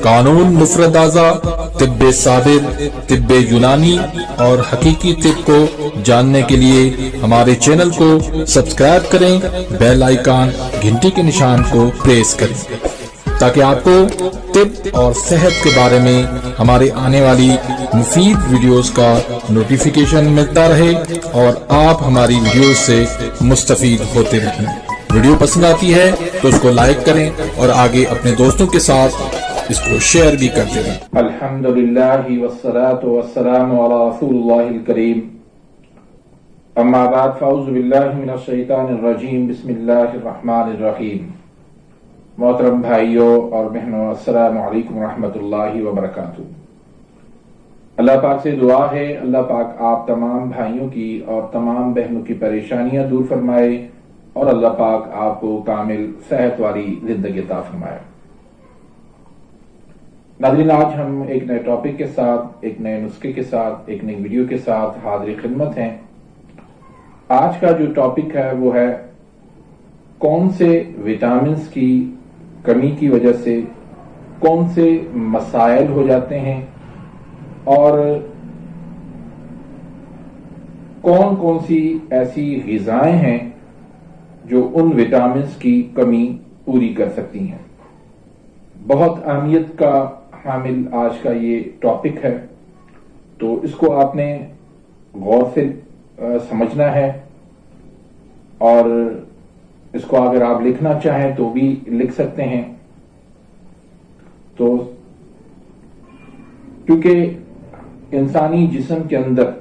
قانون مفرد اعضاء، طب صابر، طب یونانی اور حقیقی طب کو جاننے کے لیے ہمارے چینل کو سبسکرائب کریں، بیل آئیکن گھنٹی کے نشان کو پریس کریں تاکہ آپ کو طب اور صحت کے بارے میں ہمارے آنے والی مفید ویڈیوز کا نوٹیفیکیشن ملتا رہے اور آپ ہماری ویڈیوز سے مستفید ہوتے رہیں۔ ویڈیو پسند آتی ہے تو اس کو لائک کریں اور آگے اپنے دوستوں کے ساتھ اس کو شیئر بھی کرتے رہیں۔ الحمدللہ والصلاة والسلام علی رسول اللہ الکریم، اما بعد فاعوذ باللہ من الشیطان الرجیم، بسم اللہ الرحمن الرحیم۔ محترم بھائیوں اور بہنوں، السلام علیکم ورحمۃ اللہ وبرکاتہ۔ اللہ پاک سے دعا ہے اللہ پاک آپ تمام بھائیوں کی اور تمام بہنوں کی پریشانیاں دور فرمائے اور اللہ پاک آپ کو کامل صحت والی زندگی عطا فرمائے۔ ناظرین، آج ہم ایک نئے ٹاپک کے ساتھ، ایک نئے نسخے کے ساتھ، ایک نئی ویڈیو کے ساتھ حاضر خدمت ہیں۔ آج کا جو ٹاپک ہے وہ ہے کون سے وٹامنز کی کمی کی وجہ سے کون سے مسائل ہو جاتے ہیں اور کون کون سی ایسی غذائیں ہیں جو ان وٹامنز کی کمی پوری کر سکتی ہیں۔ بہت اہمیت کا حامل آج کا یہ ٹاپک ہے، تو اس کو آپ نے غور سے سمجھنا ہے اور اس کو اگر آپ لکھنا چاہیں تو بھی لکھ سکتے ہیں۔ تو کیونکہ انسانی جسم کے اندر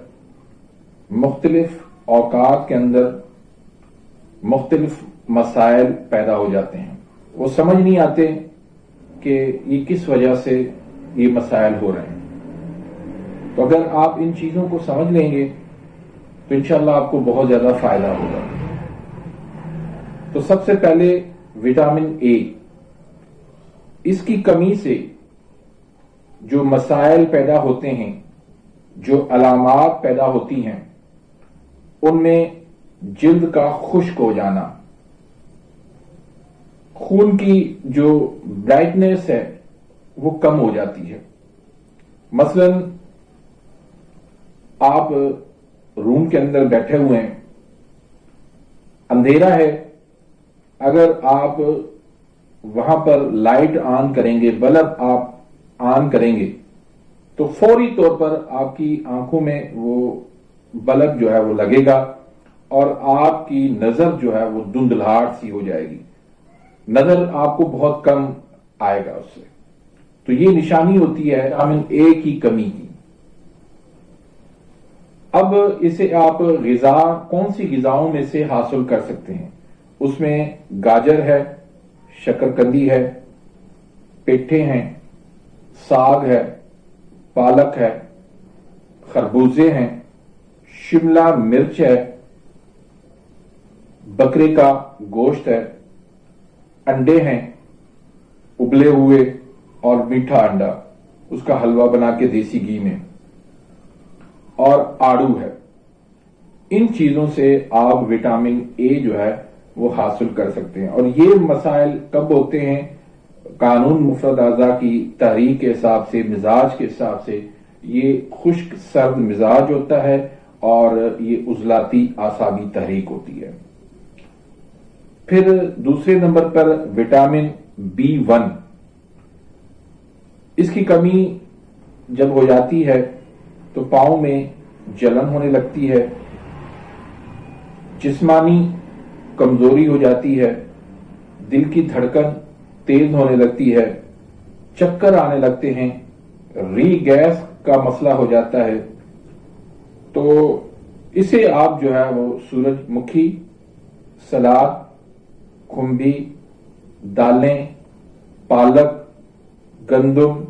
مختلف اوقات کے اندر مختلف مسائل پیدا ہو جاتے ہیں، وہ سمجھ نہیں آتے کہ یہ کس وجہ سے یہ مسائل ہو رہے ہیں۔ تو اگر آپ ان چیزوں کو سمجھ لیں گے تو انشاءاللہ آپ کو بہت زیادہ فائدہ ہوگا۔ تو سب سے پہلے وٹامن اے، اس کی کمی سے جو مسائل پیدا ہوتے ہیں، جو علامات پیدا ہوتی ہیں، ان میں جلد کا خشک ہو جانا، خون کی جو برائٹنس ہے وہ کم ہو جاتی ہے۔ مثلا آپ روم کے اندر بیٹھے ہوئے ہیں، اندھیرا ہے، اگر آپ وہاں پر لائٹ آن کریں گے، بلب آپ آن کریں گے تو فوری طور پر آپ کی آنکھوں میں وہ بلب جو ہے وہ لگے گا اور آپ کی نظر جو ہے وہ دھندلاہٹ سی ہو جائے گی، نظر آپ کو بہت کم آئے گا اس سے۔ تو یہ نشانی ہوتی ہے وٹامن اے کی کمی کی۔ اب اسے آپ غذا کون سی غذاؤں میں سے حاصل کر سکتے ہیں؟ اس میں گاجر ہے، شکرکندی ہے، پیٹھے ہیں، ساگ ہے، پالک ہے، خربوزے ہیں، شملہ مرچ ہے، بکرے کا گوشت ہے، انڈے ہیں ابلے ہوئے اور میٹھا انڈا، اس کا حلوہ بنا کے دیسی گھی میں، اور آڑو ہے۔ ان چیزوں سے آپ وٹامن اے جو ہے وہ حاصل کر سکتے ہیں۔ اور یہ مسائل کب ہوتے ہیں؟ قانون مفرد اعضاء کی تحریک کے حساب سے، مزاج کے حساب سے یہ خشک سرد مزاج ہوتا ہے اور یہ عضلاتی اعصابی تحریک ہوتی ہے۔ پھر دوسرے نمبر پر وٹامن B1، اس کی کمی جب ہو جاتی ہے تو پاؤں میں جلن ہونے لگتی ہے، جسمانی کمزوری ہو جاتی ہے، دل کی دھڑکن تیز ہونے لگتی ہے، چکر آنے لگتے ہیں، ری گیس کا مسئلہ ہو جاتا ہے۔ تو اسے آپ جو ہے وہ سورج مکھی، سلاد، کھمبی، دالیں، پالک، گندم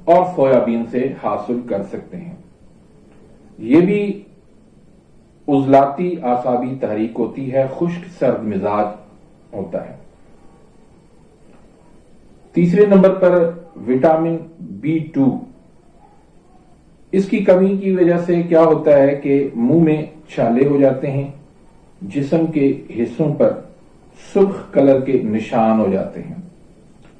اور سویابین سے حاصل کر سکتے ہیں۔ یہ بھی عضلاتی اعصابی تحریک ہوتی ہے، خشک سرد مزاج ہوتا ہے۔ تیسرے نمبر پر وٹامن B2، اس کی کمی کی وجہ سے کیا ہوتا ہے کہ منہ میں چھالے ہو جاتے ہیں، جسم کے حصوں پر سرخ کلر کے نشان ہو جاتے ہیں،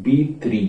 B3।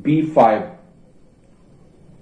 B5,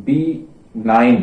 B9,